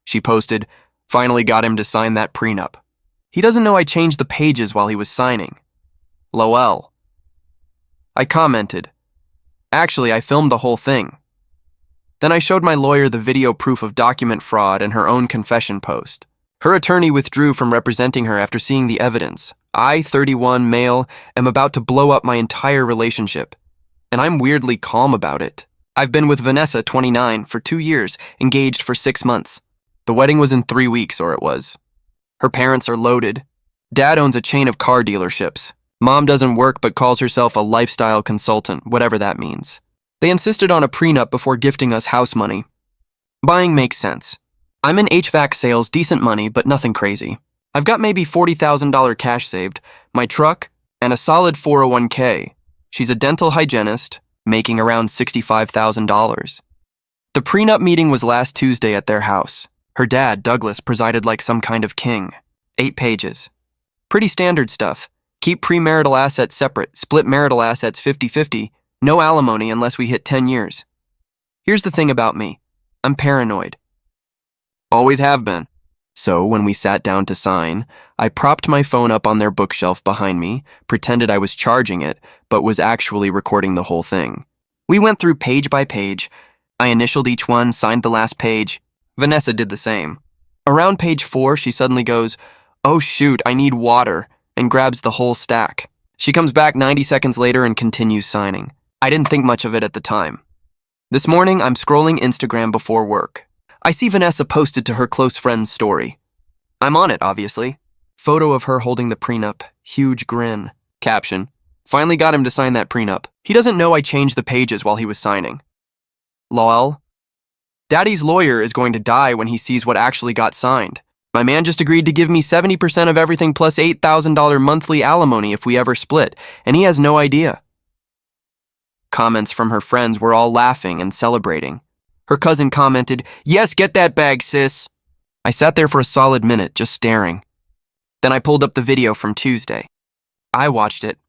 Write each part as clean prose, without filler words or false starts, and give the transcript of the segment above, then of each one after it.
She posted, "Finally got him to sign that prenup. He doesn't know I changed the pages while he was signing. LOL." I commented, "Actually, I filmed the whole thing." Then I showed my lawyer the video proof of document fraud and her own confession post. Her attorney withdrew from representing her after seeing the evidence. I, 31, male, am about to blow up my entire relationship, and I'm weirdly calm about it. I've been with Vanessa, 29, for 2 years, engaged for 6 months. The wedding was in 3 weeks, or it was. Her parents are loaded. Dad owns a chain of car dealerships. Mom doesn't work but calls herself a lifestyle consultant, whatever that means. They insisted on a prenup before gifting us house money. Buying makes sense. I'm in HVAC sales, decent money, but nothing crazy. I've got maybe $40,000 cash saved, my truck, and a solid 401k. She's a dental hygienist, making around $65,000. The prenup meeting was last Tuesday at their house. Her dad, Douglas, presided like some kind of king. 8 pages. Pretty standard stuff. Keep premarital assets separate, split marital assets 50-50, no alimony unless we hit 10 years. Here's the thing about me. I'm paranoid. Always have been. So when we sat down to sign, I propped my phone up on their bookshelf behind me, pretended I was charging it, but was actually recording the whole thing. We went through page by page. I initialed each one, signed the last page. Vanessa did the same. Around page 4, she suddenly goes, "Oh shoot, I need water," and grabs the whole stack. She comes back 90 seconds later and continues signing. I didn't think much of it at the time. This morning, I'm scrolling Instagram before work. I see Vanessa posted to her close friend's story. I'm on it, obviously. Photo of her holding the prenup. Huge grin. Caption, "Finally got him to sign that prenup. He doesn't know I changed the pages while he was signing." LOL. Daddy's lawyer is going to die when he sees what actually got signed. My man just agreed to give me 70% of everything plus $8,000 monthly alimony if we ever split, and he has no idea. Comments from her friends were all laughing and celebrating. Her cousin commented, "Yes, get that bag, sis." I sat there for a solid minute, just staring. Then I pulled up the video from Tuesday. I watched it.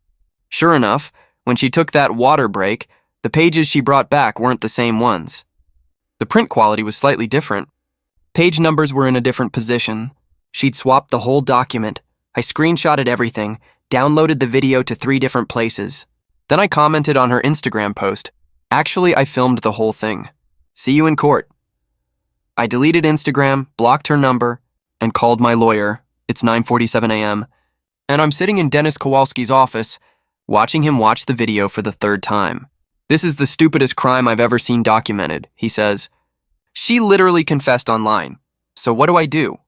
Sure enough, when she took that water break, the pages she brought back weren't the same ones. The print quality was slightly different. Page numbers were in a different position. She'd swapped the whole document. I screenshotted everything, downloaded the video to 3 different places. Then I commented on her Instagram post. Actually, I filmed the whole thing. See you in court. I deleted Instagram, blocked her number, and called my lawyer. It's 9:47 a.m., and I'm sitting in Dennis Kowalski's office, watching him watch the video for the 3rd time. "This is the stupidest crime I've ever seen documented," he says. "She literally confessed online. So what do I do?"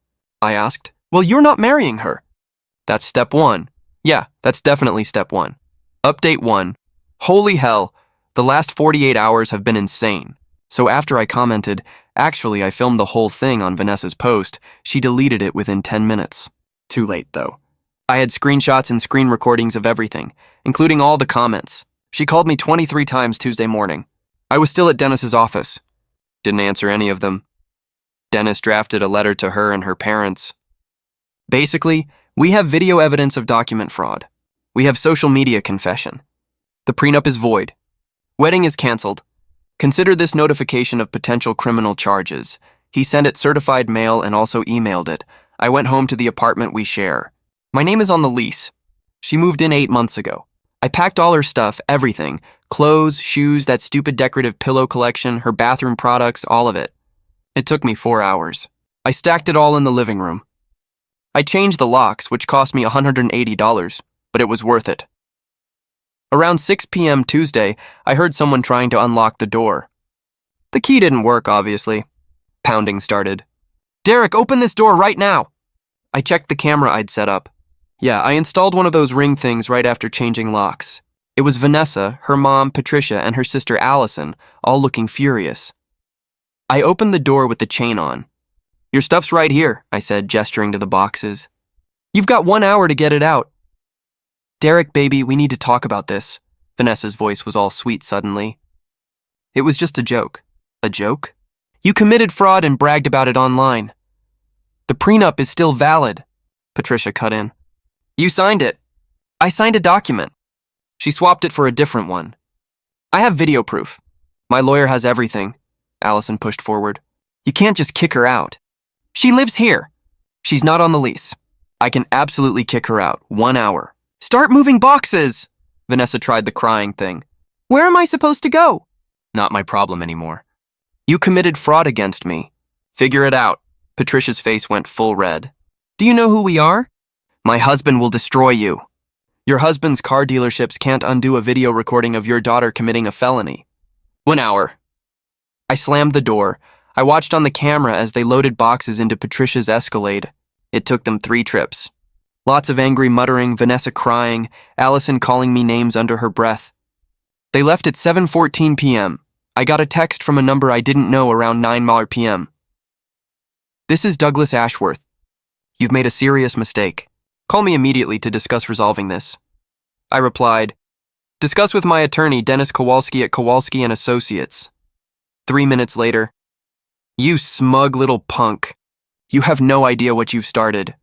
I asked. "Well, you're not marrying her." "That's step 1. Yeah, that's definitely step 1. Update 1. Holy hell, the last 48 hours have been insane." So after I commented, "Actually, I filmed the whole thing" on Vanessa's post, she deleted it within 10 minutes. Too late, though. I had screenshots and screen recordings of everything, including all the comments. She called me 23 times Tuesday morning. I was still at Dennis's office. Didn't answer any of them. Dennis drafted a letter to her and her parents. Basically, we have video evidence of document fraud. We have social media confession. The prenup is void. Wedding is canceled. Consider this notification of potential criminal charges. He sent it certified mail and also emailed it. I went home to the apartment we share. My name is on the lease. She moved in 8 months ago. I packed all her stuff, everything. Clothes, shoes, that stupid decorative pillow collection, her bathroom products, all of it. It took me 4 hours. I stacked it all in the living room. I changed the locks, which cost me $180, but it was worth it. Around 6 p.m. Tuesday, I heard someone trying to unlock the door. The key didn't work, obviously. Pounding started. "Derek, open this door right now!" I checked the camera I'd set up. Yeah, I installed one of those ring things right after changing locks. It was Vanessa, her mom, Patricia, and her sister Allison, all looking furious. I opened the door with the chain on. "Your stuff's right here," I said, gesturing to the boxes. "You've got 1 hour to get it out." "Derek, baby, we need to talk about this." Vanessa's voice was all sweet suddenly. "It was just a joke." "A joke? You committed fraud and bragged about it online." "The prenup is still valid," Patricia cut in. "You signed it." "I signed a document." "She swapped it for a different one." "I have video proof." "My lawyer has everything," Allison pushed forward. "You can't just kick her out." She lives here. She's not on the lease. I can absolutely kick her out. 1 hour. Start moving boxes! Vanessa tried the crying thing. Where am I supposed to go? Not my problem anymore. You committed fraud against me. Figure it out. Patricia's face went full red. Do you know who we are? My husband will destroy you. Your husband's car dealerships can't undo a video recording of your daughter committing a felony. 1 hour. I slammed the door. I watched on the camera as they loaded boxes into Patricia's Escalade. It took them 3 trips. Lots of angry muttering, Vanessa crying, Allison calling me names under her breath. They left at 7:14 p.m. I got a text from a number I didn't know around 9 p.m. This is Douglas Ashworth. You've made a serious mistake. Call me immediately to discuss resolving this. I replied, discuss with my attorney, Dennis Kowalski at Kowalski & Associates. 3 minutes later, you smug little punk. You have no idea what you've started.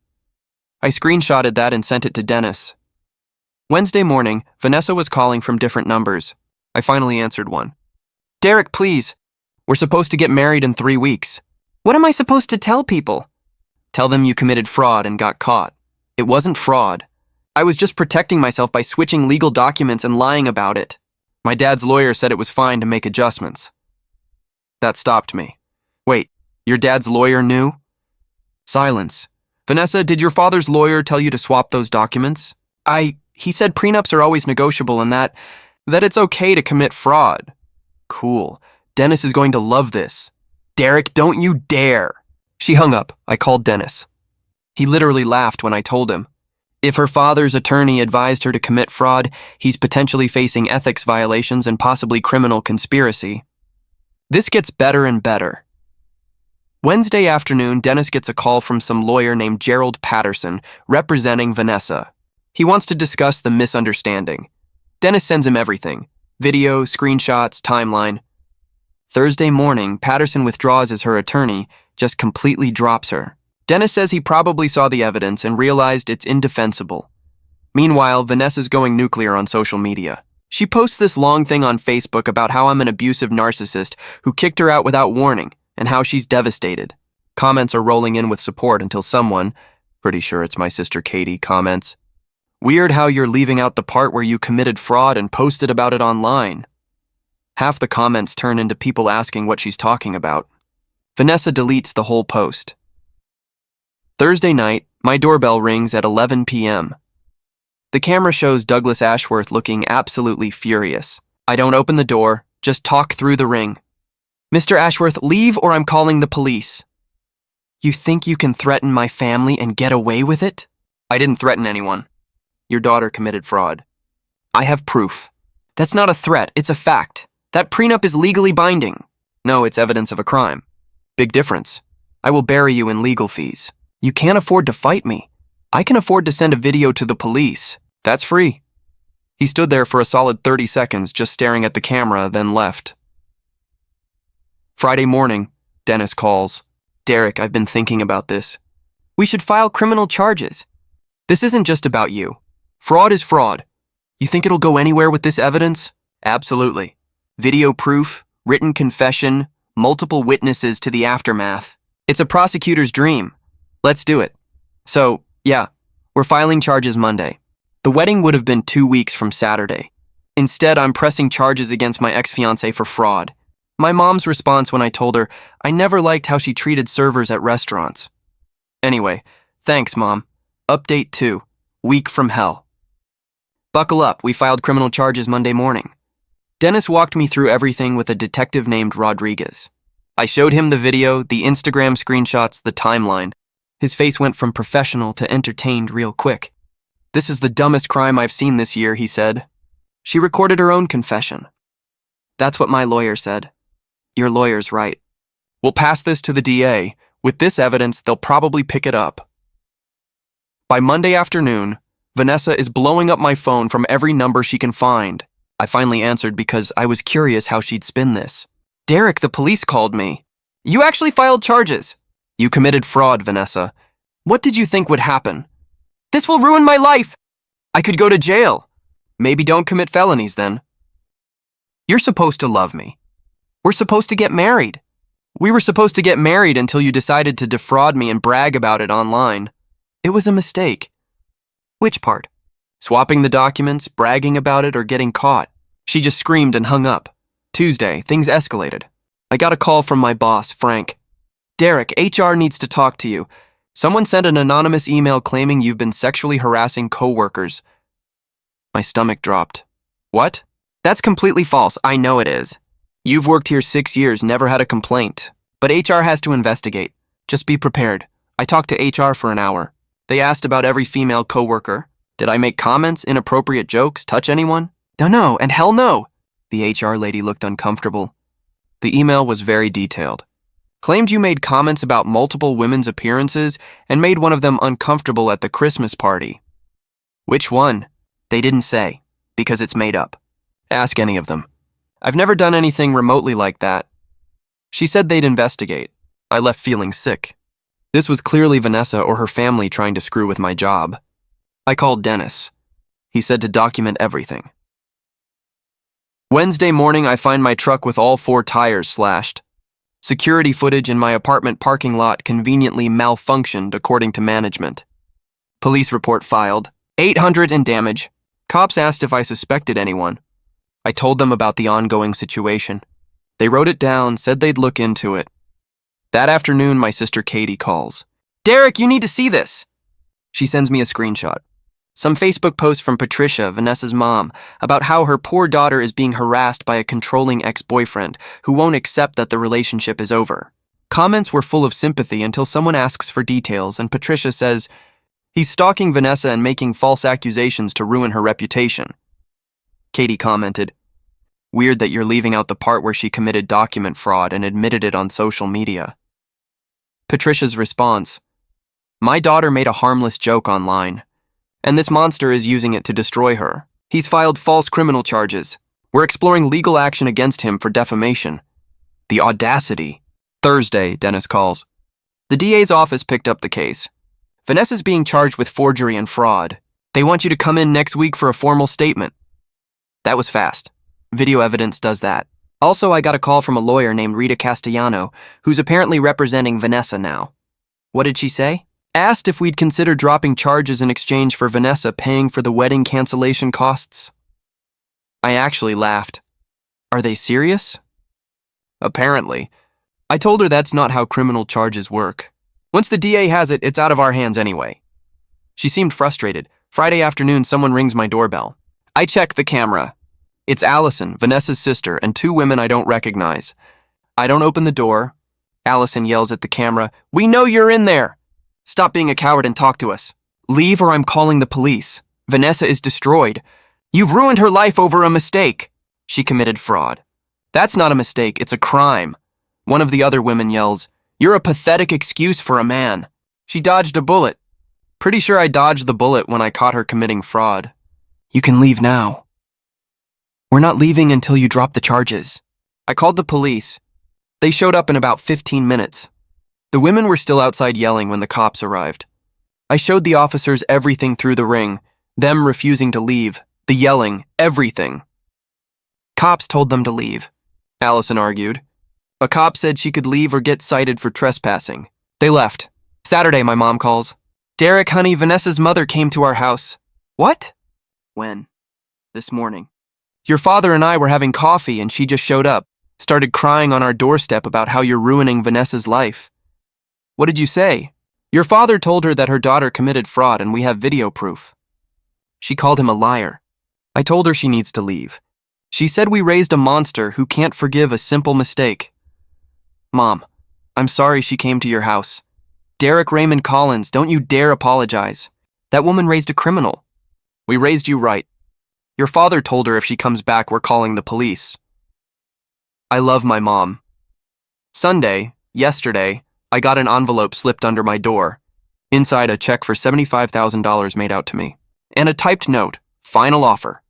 I screenshotted that and sent it to Dennis. Wednesday morning, Vanessa was calling from different numbers. I finally answered one. Derek, please. We're supposed to get married in 3 weeks. What am I supposed to tell people? Tell them you committed fraud and got caught. It wasn't fraud. I was just protecting myself by switching legal documents and lying about it. My dad's lawyer said it was fine to make adjustments. That stopped me. Wait, your dad's lawyer knew? Silence. Vanessa, did your father's lawyer tell you to swap those documents? He said prenups are always negotiable and that it's okay to commit fraud. Cool. Dennis is going to love this. Derek, don't you dare. She hung up. I called Dennis. He literally laughed when I told him. If her father's attorney advised her to commit fraud, he's potentially facing ethics violations and possibly criminal conspiracy. This gets better and better. Wednesday afternoon, Dennis gets a call from some lawyer named Gerald Patterson, representing Vanessa. He wants to discuss the misunderstanding. Dennis sends him everything. Video, screenshots, timeline. Thursday morning, Patterson withdraws as her attorney, just completely drops her. Dennis says he probably saw the evidence and realized it's indefensible. Meanwhile, Vanessa's going nuclear on social media. She posts this long thing on Facebook about how I'm an abusive narcissist who kicked her out without warning and how she's devastated. Comments are rolling in with support until someone, pretty sure it's my sister Katie, comments, "Weird how you're leaving out the part where you committed fraud and posted about it online." Half the comments turn into people asking what she's talking about. Vanessa deletes the whole post. Thursday night, my doorbell rings at 11 p.m. The camera shows Douglas Ashworth looking absolutely furious. I don't open the door, just talk through the ring. Mr. Ashworth, leave or I'm calling the police. You think you can threaten my family and get away with it? I didn't threaten anyone. Your daughter committed fraud. I have proof. That's not a threat, it's a fact. That prenup is legally binding. No, it's evidence of a crime. Big difference. I will bury you in legal fees. You can't afford to fight me. I can afford to send a video to the police. That's free. He stood there for a solid 30 seconds just staring at the camera, then left. Friday morning, Dennis calls. Derek, I've been thinking about this. We should file criminal charges. This isn't just about you. Fraud is fraud. You think it'll go anywhere with this evidence? Absolutely. Video proof, written confession, multiple witnesses to the aftermath. It's a prosecutor's dream. Let's do it. So, yeah, we're filing charges Monday. The wedding would have been 2 weeks from Saturday. Instead, I'm pressing charges against my ex-fiancé for fraud. My mom's response when I told her I never liked how she treated servers at restaurants. Anyway, thanks, Mom. Update 2. Week from hell. Buckle up, we filed criminal charges Monday morning. Dennis walked me through everything with a detective named Rodriguez. I showed him the video, the Instagram screenshots, the timeline. His face went from professional to entertained real quick. This is the dumbest crime I've seen this year, he said. She recorded her own confession. That's what my lawyer said. Your lawyer's right. We'll pass this to the DA. With this evidence, they'll probably pick it up. By Monday afternoon, Vanessa is blowing up my phone from every number she can find. I finally answered because I was curious how she'd spin this. Derek, the police called me. You actually filed charges. You committed fraud, Vanessa. What did you think would happen? This will ruin my life. I could go to jail. Maybe don't commit felonies then. You're supposed to love me. We're supposed to get married. We were supposed to get married until you decided to defraud me and brag about it online. It was a mistake. Which part? Swapping the documents, bragging about it, or getting caught? She just screamed and hung up. Tuesday, things escalated. I got a call from my boss, Frank. Derek, HR needs to talk to you. Someone sent an anonymous email claiming you've been sexually harassing coworkers. My stomach dropped. What? That's completely false. I know it is. You've worked here 6 years, never had a complaint. But HR has to investigate. Just be prepared. I talked to HR for an hour. They asked about every female coworker. Did I make comments, inappropriate jokes, touch anyone? No, and hell no. The HR lady looked uncomfortable. The email was very detailed. Claimed you made comments about multiple women's appearances and made one of them uncomfortable at the Christmas party. Which one? They didn't say, because it's made up. Ask any of them. I've never done anything remotely like that. She said they'd investigate. I left feeling sick. This was clearly Vanessa or her family trying to screw with my job. I called Dennis. He said to document everything. Wednesday morning, I find my truck with all 4 tires slashed. Security footage in my apartment parking lot conveniently malfunctioned according to management. Police report filed. 800 in damage. Cops asked if I suspected anyone. I told them about the ongoing situation. They wrote it down, said they'd look into it. That afternoon, my sister Katie calls. Derek, you need to see this. She sends me a screenshot. Some Facebook post from Patricia, Vanessa's mom, about how her poor daughter is being harassed by a controlling ex-boyfriend who won't accept that the relationship is over. Comments were full of sympathy until someone asks for details and Patricia says, he's stalking Vanessa and making false accusations to ruin her reputation. Katie commented, weird that you're leaving out the part where she committed document fraud and admitted it on social media. Patricia's response, my daughter made a harmless joke online, and this monster is using it to destroy her. He's filed false criminal charges. We're exploring legal action against him for defamation. The audacity. Thursday, Dennis calls. The DA's office picked up the case. Vanessa's being charged with forgery and fraud. They want you to come in next week for a formal statement. That was fast. Video evidence does that. Also, I got a call from a lawyer named Rita Castellano, who's apparently representing Vanessa now. What did she say? Asked if we'd consider dropping charges in exchange for Vanessa paying for the wedding cancellation costs. I actually laughed. Are they serious? Apparently. I told her that's not how criminal charges work. Once the DA has it, it's out of our hands anyway. She seemed frustrated. Friday afternoon, someone rings my doorbell. I check the camera. It's Allison, Vanessa's sister, and 2 women I don't recognize. I don't open the door. Allison yells at the camera, we know you're in there! Stop being a coward and talk to us. Leave or I'm calling the police. Vanessa is destroyed. You've ruined her life over a mistake. She committed fraud. That's not a mistake, it's a crime. One of the other women yells, you're a pathetic excuse for a man. She dodged a bullet. Pretty sure I dodged the bullet when I caught her committing fraud. You can leave now. We're not leaving until you drop the charges. I called the police. They showed up in about 15 minutes. The women were still outside yelling when the cops arrived. I showed the officers everything through the ring, them refusing to leave, the yelling, everything. Cops told them to leave, Allison argued. A cop said she could leave or get cited for trespassing. They left. Saturday, my mom calls. Derek, honey, Vanessa's mother came to our house. What? When? This morning. Your father and I were having coffee and she just showed up, started crying on our doorstep about how you're ruining Vanessa's life. What did you say? Your father told her that her daughter committed fraud and we have video proof. She called him a liar. I told her she needs to leave. She said we raised a monster who can't forgive a simple mistake. Mom, I'm sorry she came to your house. Derek Raymond Collins, don't you dare apologize. That woman raised a criminal. We raised you right. Your father told her if she comes back, we're calling the police. I love my mom. Sunday, yesterday, I got an envelope slipped under my door. Inside, a check for $75,000 made out to me. And a typed note, final offer.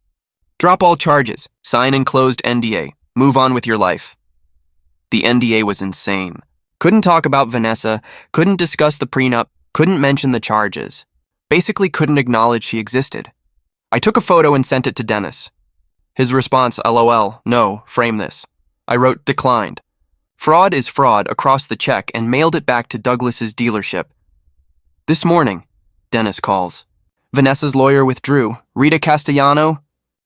Drop all charges, sign enclosed NDA, move on with your life. The NDA was insane. Couldn't talk about Vanessa, couldn't discuss the prenup, couldn't mention the charges. Basically couldn't acknowledge she existed. I took a photo and sent it to Dennis. His response, LOL, no, frame this. I wrote, declined. Fraud is fraud across the check and mailed it back to Douglas's dealership. This morning, Dennis calls. Vanessa's lawyer withdrew. Rita Castellano?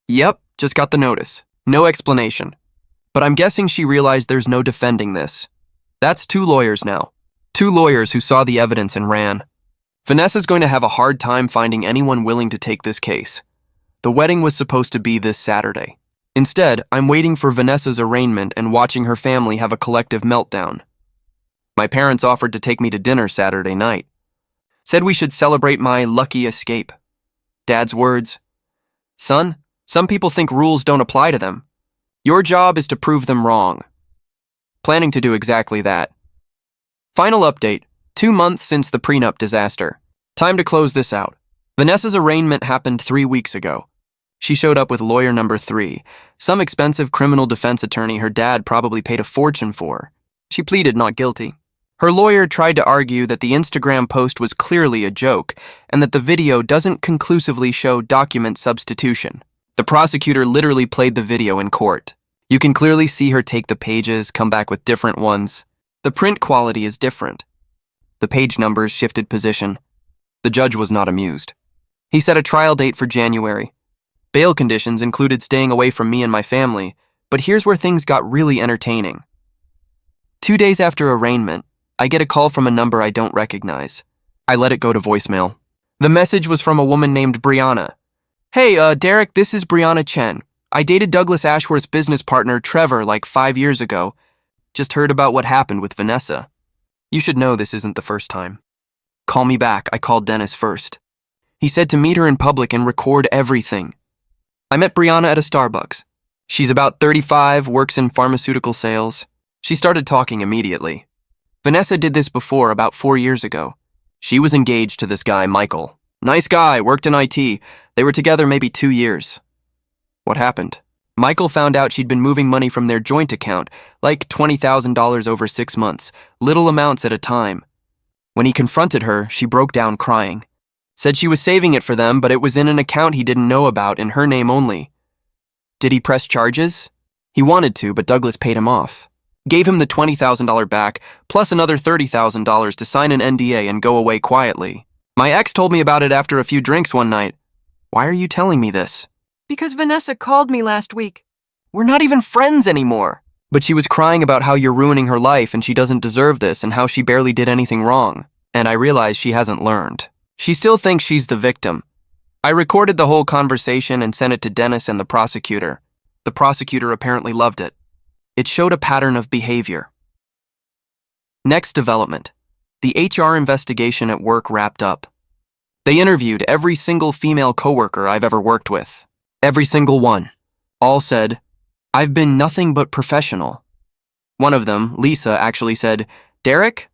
Yep, just got the notice. No explanation. But I'm guessing she realized there's no defending this. That's 2 lawyers now. 2 lawyers who saw the evidence and ran. Vanessa's going to have a hard time finding anyone willing to take this case. The wedding was supposed to be this Saturday. Instead, I'm waiting for Vanessa's arraignment and watching her family have a collective meltdown. My parents offered to take me to dinner Saturday night. Said we should celebrate my lucky escape. Dad's words, "Son, some people think rules don't apply to them. Your job is to prove them wrong." Planning to do exactly that. Final update, 2 months since the Pre-Nup disaster. Time to close this out. Vanessa's arraignment happened 3 weeks ago. She showed up with lawyer number 3, some expensive criminal defense attorney her dad probably paid a fortune for. She pleaded not guilty. Her lawyer tried to argue that the Instagram post was clearly a joke and that the video doesn't conclusively show document substitution. The prosecutor literally played the video in court. You can clearly see her take the pages, come back with different ones. The print quality is different. The page numbers shifted position. The judge was not amused. He set a trial date for January. Bail conditions included staying away from me and my family, but here's where things got really entertaining. 2 days after arraignment, I get a call from a number I don't recognize. I let it go to voicemail. The message was from a woman named Brianna. "Hey, Derek, this is Brianna Chen. I dated Douglas Ashworth's business partner, Trevor, like 5 years ago. Just heard about what happened with Vanessa. You should know this isn't the first time. Call me back." I called Dennis first. He said to meet her in public and record everything. I met Brianna at a Starbucks. She's about 35, works in pharmaceutical sales. She started talking immediately. Vanessa did this before, about 4 years ago. She was engaged to this guy, Michael. Nice guy, worked in IT. They were together maybe 2 years. What happened? Michael found out she'd been moving money from their joint account, like $20,000 over 6 months, little amounts at a time. When he confronted her, she broke down crying. Said she was saving it for them, but it was in an account he didn't know about, in her name only. Did he press charges? He wanted to, but Douglas paid him off. Gave him the $20,000 back, plus another $30,000 to sign an NDA and go away quietly. My ex told me about it after a few drinks one night. Why are you telling me this? Because Vanessa called me last week. We're not even friends anymore. But she was crying about how you're ruining her life and she doesn't deserve this and how she barely did anything wrong. And I realize she hasn't learned. She still thinks she's the victim. I recorded the whole conversation and sent it to Dennis and the prosecutor. The prosecutor apparently loved it. It showed a pattern of behavior. Next development. The HR investigation at work wrapped up. They interviewed every single female coworker I've ever worked with. Every single one. All said, "I've been nothing but professional." One of them, Lisa, actually said, "Derek?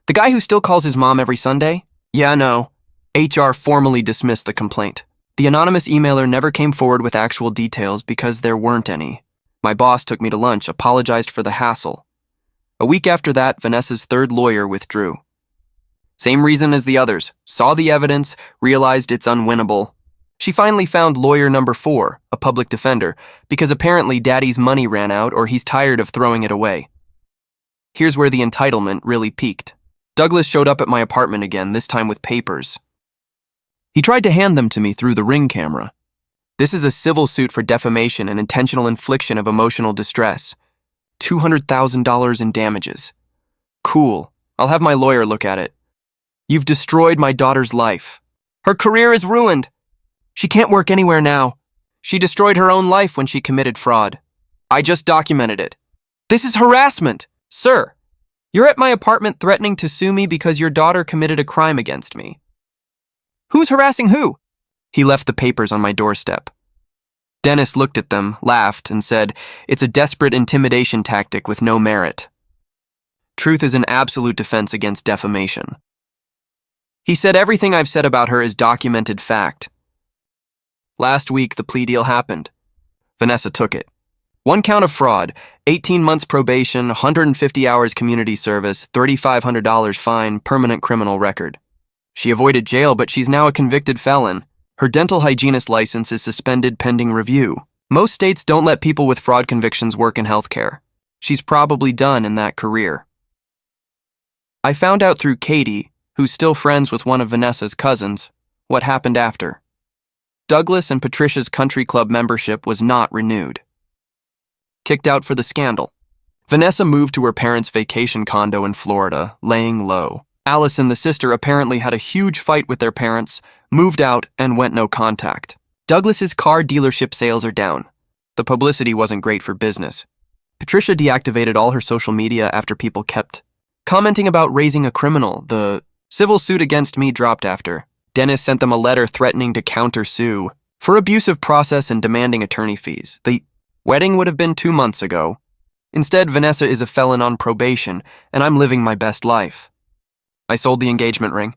The guy who still calls his mom every Sunday?" "Yeah, no." HR formally dismissed the complaint. The anonymous emailer never came forward with actual details because there weren't any. My boss took me to lunch, apologized for the hassle. A week after that, Vanessa's 3rd lawyer withdrew. Same reason as the others. Saw the evidence, realized it's unwinnable. She finally found lawyer number 4, a public defender, because apparently daddy's money ran out or he's tired of throwing it away. Here's where the entitlement really peaked. Douglas showed up at my apartment again, this time with papers. He tried to hand them to me through the Ring camera. This is a civil suit for defamation and intentional infliction of emotional distress. $200,000 in damages. Cool. I'll have my lawyer look at it. You've destroyed my daughter's life. Her career is ruined. She can't work anywhere now. She destroyed her own life when she committed fraud. I just documented it. This is harassment. Sir, you're at my apartment threatening to sue me because your daughter committed a crime against me. Who's harassing who? He left the papers on my doorstep. Dennis looked at them, laughed, and said, "It's a desperate intimidation tactic with no merit. Truth is an absolute defense against defamation." He said everything I've said about her is documented fact. Last week, the plea deal happened. Vanessa took it. 1 count of fraud, 18 months probation, 150 hours community service, $3,500 fine, permanent criminal record. She avoided jail, but she's now a convicted felon. Her dental hygienist license is suspended pending review. Most states don't let people with fraud convictions work in healthcare. She's probably done in that career. I found out through Katie, who's still friends with one of Vanessa's cousins, what happened after. Douglas and Patricia's country club membership was not renewed. Kicked out for the scandal. Vanessa moved to her parents' vacation condo in Florida, laying low. Allison, the sister, apparently had a huge fight with their parents, moved out, and went no contact. Douglas's car dealership sales are down. The publicity wasn't great for business. Patricia deactivated all her social media after people kept commenting about raising a criminal. The civil suit against me dropped after. Dennis sent them a letter threatening to counter-sue for abusive process and demanding attorney fees. The wedding would have been 2 months ago. Instead, Vanessa is a felon on probation, and I'm living my best life. I sold the engagement ring.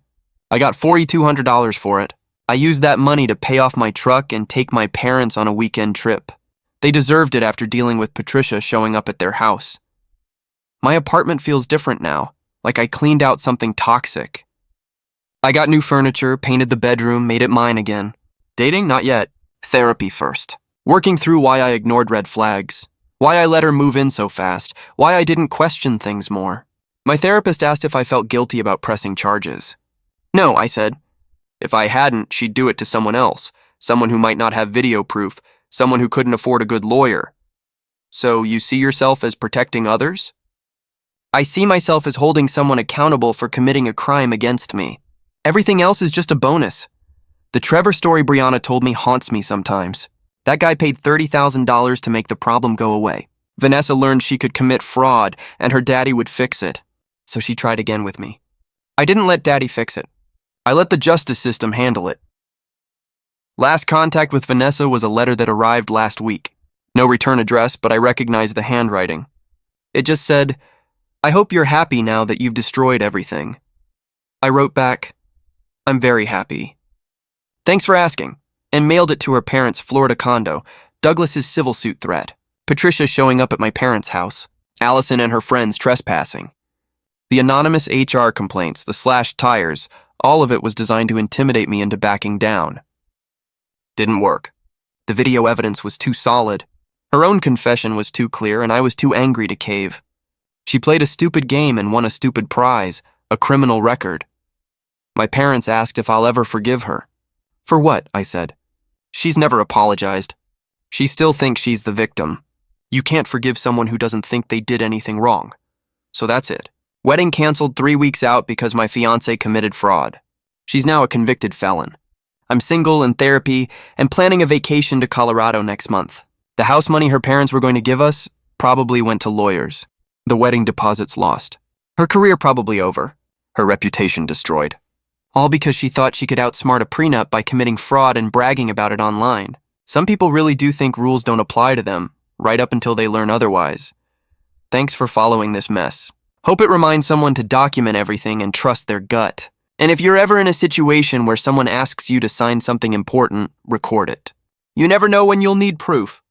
I got $4,200 for it. I used that money to pay off my truck and take my parents on a weekend trip. They deserved it after dealing with Patricia showing up at their house. My apartment feels different now, like I cleaned out something toxic. I got new furniture, painted the bedroom, made it mine again. Dating? Not yet. Therapy first. Working through why I ignored red flags, why I let her move in so fast, why I didn't question things more. My therapist asked if I felt guilty about pressing charges. No, I said. If I hadn't, she'd do it to someone else, someone who might not have video proof, someone who couldn't afford a good lawyer. So you see yourself as protecting others? I see myself as holding someone accountable for committing a crime against me. Everything else is just a bonus. The Trevor story Brianna told me haunts me sometimes. That guy paid $30,000 to make the problem go away. Vanessa learned she could commit fraud and her daddy would fix it. So she tried again with me. I didn't let daddy fix it. I let the justice system handle it. Last contact with Vanessa was a letter that arrived last week. No return address, but I recognized the handwriting. It just said, "I hope you're happy now that you've destroyed everything." I wrote back, "I'm very happy. Thanks for asking," and mailed it to her parents' Florida condo, Douglas's civil suit threat, Patricia showing up at my parents' house, Allison and her friends trespassing. The anonymous HR complaints, the slashed tires, all of it was designed to intimidate me into backing down. Didn't work. The video evidence was too solid. Her own confession was too clear, and I was too angry to cave. She played a stupid game and won a stupid prize, a criminal record. My parents asked if I'll ever forgive her. For what? I said. She's never apologized. She still thinks she's the victim. You can't forgive someone who doesn't think they did anything wrong. So that's it. Wedding canceled 3 weeks out because my fiancé committed fraud. She's now a convicted felon. I'm single, in therapy, and planning a vacation to Colorado next month. The house money her parents were going to give us probably went to lawyers. The wedding deposits lost. Her career probably over. Her reputation destroyed. All because she thought she could outsmart a prenup by committing fraud and bragging about it online. Some people really do think rules don't apply to them, right up until they learn otherwise. Thanks for following this mess. Hope it reminds someone to document everything and trust their gut. And if you're ever in a situation where someone asks you to sign something important, record it. You never know when you'll need proof.